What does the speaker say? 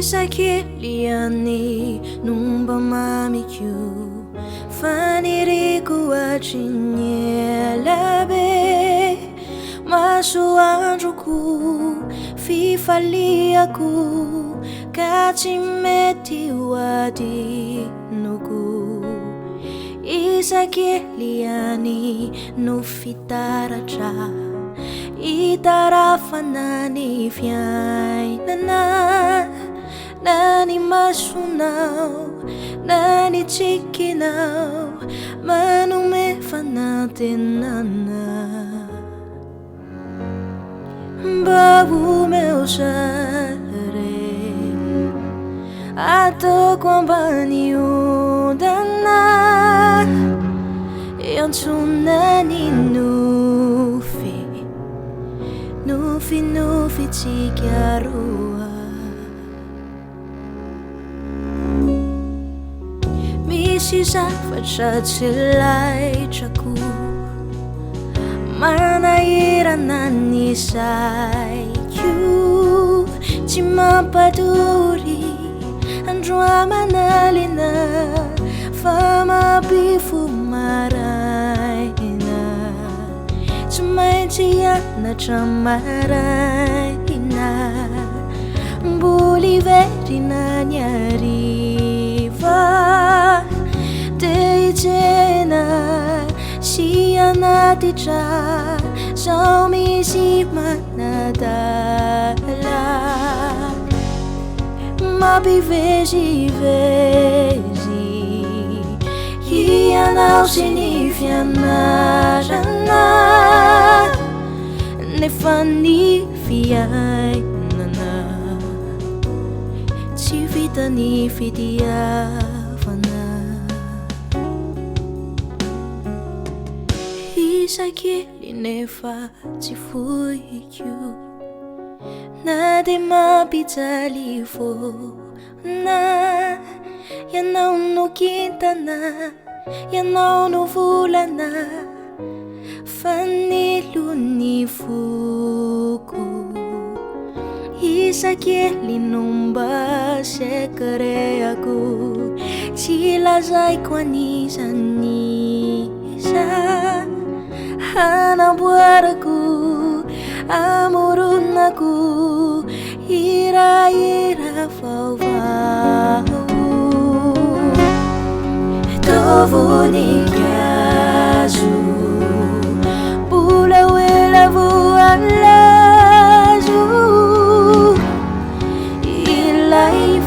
Isakiliani numba mamikyu faniriku achinyelabe masuanjuku fifaliaku kachimeti wadi nuku Isakiliani nufitaracha itarafanani fiainana Nani masunaw, nani chikinaw, manume fanatinana Babu meu sare, ato kwambani udana Yantunani nufi chikiarua Sisafachachilai chaku Manaira nani saiku Chimapaduri Androa manalina Fama bifu maraina Chamaitiana chamaraina Buliverina nyariva Tejena siya tija Saumi si manadala Mabivezi Hiya nao sinifiana jana Nefani fiay nana Chivita ni fidia Isakili nefa tifuyu Nade mapitalifo na Yanao no kintana Yanao no vulana Fanilu ni fuku Isakili numba sekere aku Sila zai kwanisa nisa Hana buaraku, amurun aku, ira fau Tovu ni kiazu, pula wela vualazu, ilai